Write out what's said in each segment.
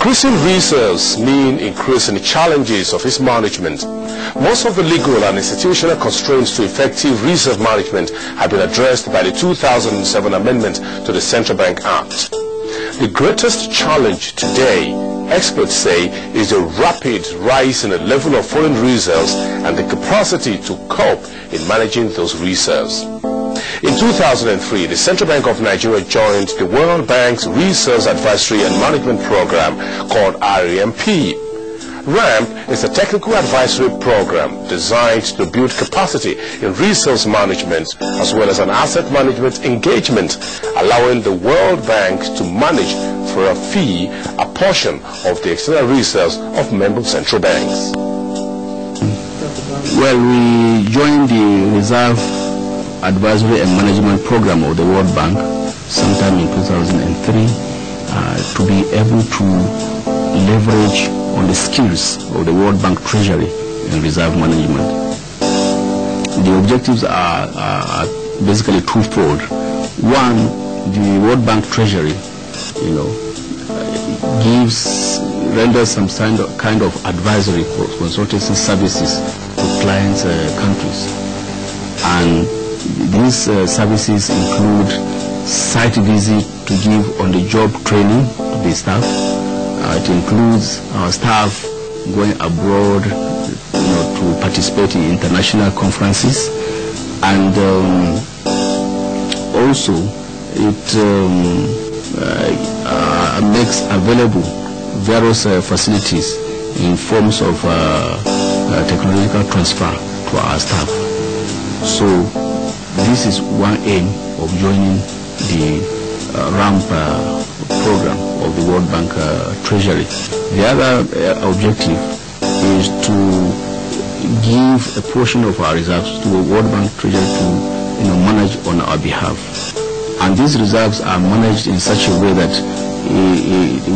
Increasing reserves mean increasing challenges of its management. Most of the legal and institutional constraints to effective reserve management have been addressed by the 2007 amendment to the Central Bank Act. The greatest challenge today, experts say, is the rapid rise in the level of foreign reserves and the capacity to cope in managing those reserves. In 2003, the Central Bank of Nigeria joined the World Bank's Research Advisory and Management Program called RAMP. RAMP is a technical advisory program designed to build capacity in resource management as well as an asset management engagement, allowing the World Bank to manage for a fee a portion of the external reserves of member central banks. Well, we joined the Reserve Advisory and Management Program of the World Bank sometime in 2003 to be able to leverage on the skills of the World Bank Treasury and Reserve Management. The objectives are basically twofold. One, the World Bank Treasury, renders some kind of advisory consultancy services to clients' countries, and these services include site visit to give on-the-job training to the staff. It includes our staff going abroad, to participate in international conferences, and also it makes available various facilities in forms of technological transfer to our staff. So this is one aim of joining the RAMP program of the World Bank Treasury. The other objective is to give a portion of our reserves to the World Bank Treasury to manage on our behalf. And these reserves are managed in such a way that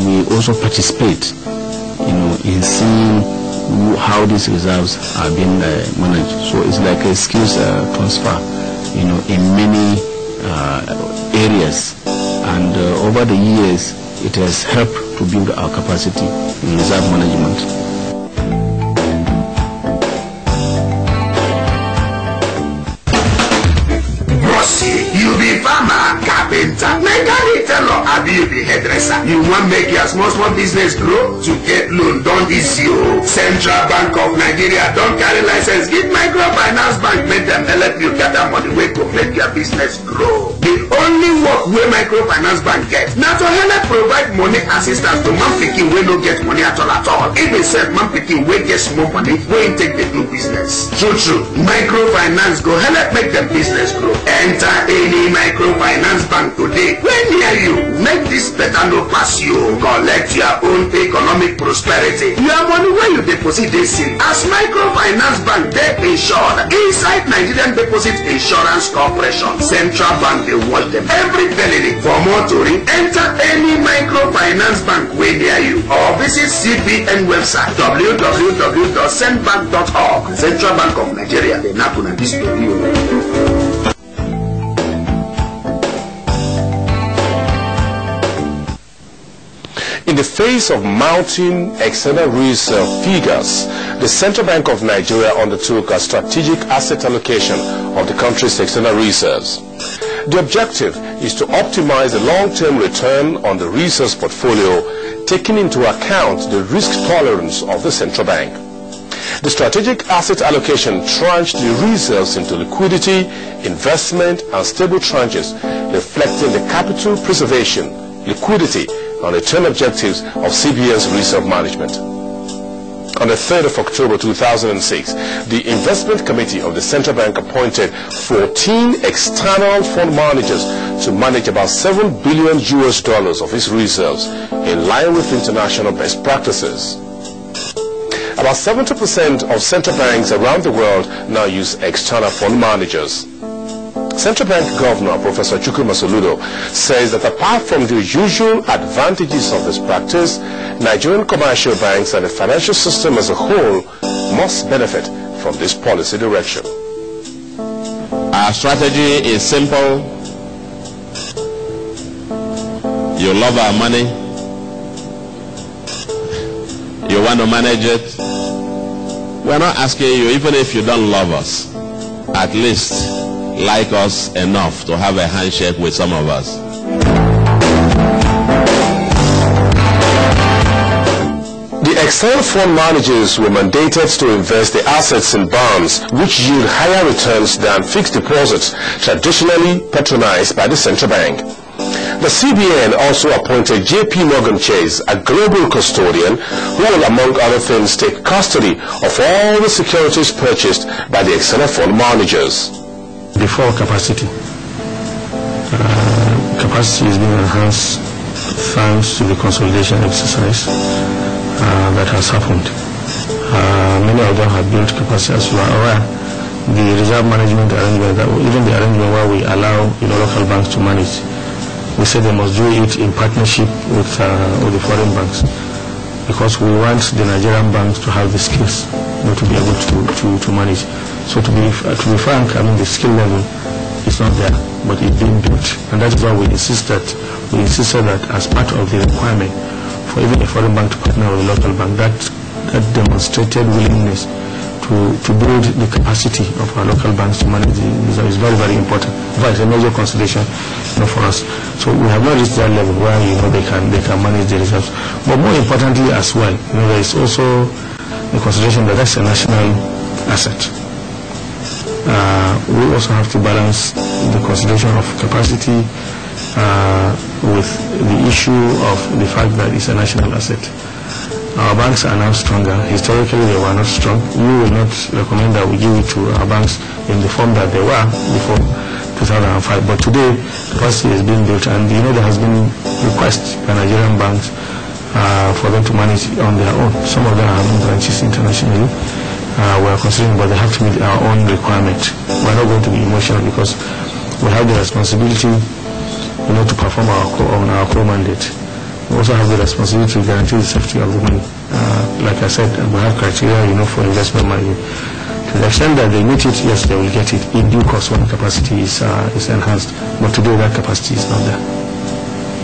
we also participate in seeing how these reserves are being managed. So it's like a skills transfer in many areas, and over the years it has helped to build our capacity in reserve management. You be farmer, carpenter, mechanic, tailor, abi you be hairdresser. You want make your small business grow? To get loan, don't easy you. Central Bank of Nigeria don't carry license. Give microfinance bank, make them help you gather money wey go make your business grow. The only work wey microfinance bank get na to help provide money assistance to man pikin wey no get money at all. Even sef man pikin wey get small money wey take dey do business. True, microfinance go help make them business grow. Enter any microfinance bank today wey near you. Make this better no pass you. Collect your own economic prosperity. Your money wey you deposit dey safe, as microfinance bank dey insured inside Nigerian Deposit Insurance Corporation. Central Bank dey watch them every penny. For more tori, enter any microfinance bank wey near you or visit CBN website www.centbank.org. Central Bank of Nigeria dey knack una dis tori. In the face of mounting external reserve figures, the Central Bank of Nigeria undertook a strategic asset allocation of the country's external reserves. The objective is to optimize the long-term return on the reserves portfolio, taking into account the risk tolerance of the central bank. The strategic asset allocation tranched the reserves into liquidity, investment, and stable tranches, reflecting the capital preservation, liquidity, and return objectives of CBN's reserve management. On the 3rd of October 2006, the Investment Committee of the Central Bank appointed 14 external fund managers to manage about $7 billion of its reserves, in line with international best practices. About 70% of central banks around the world now use external fund managers. Central Bank Governor Professor Chukwuma Soludo says that apart from the usual advantages of this practice, Nigerian commercial banks and the financial system as a whole must benefit from this policy direction. Our strategy is simple. You love our money. you want to manage it. We're not asking you, even if you don't love us, at least like us enough to have a handshake with some of us. The external fund managers were mandated to invest the assets in bonds which yield higher returns than fixed deposits traditionally patronized by the central bank. The CBN also appointed J.P. Morgan Chase, a global custodian, who will, among other things, take custody of all the securities purchased by the external fund managers. Before capacity is being enhanced thanks to the consolidation exercise that has happened. Many of them have built capacity, as you are aware. The reserve management arrangement, even the arrangement where we allow local banks to manage, we say they must do it in partnership with the foreign banks, because we want the Nigerian banks to have the skills to be able to manage. So to be frank, I mean, the skill level is not there, but it's being built, and that is why we insisted that as part of the requirement for even a foreign bank to partner with a local bank, that demonstrated willingness to build the capacity of our local banks to manage is very, very important. In fact, it's a major consideration for us. So we have not reached that level where they can manage the reserves. But more importantly as well, there is also the consideration that that's a national asset. We also have to balance the consideration of capacity with the issue of the fact that it's a national asset. Our banks are now stronger. Historically, they were not strong. We will not recommend that we give it to our banks in the form that they were before 2005. But today, capacity is being built, and there has been requests by Nigerian banks for them to manage on their own. Some of them are having branches internationally. We are considering, but they have to meet our own requirement. We're not going to be emotional because we have the responsibility, to perform our core mandate. We also have the responsibility to guarantee the safety of the money. Like I said, we have criteria, for investment management. To the extent that they meet it, yes, they will get it in due course when capacity is enhanced. But today, that capacity is not there.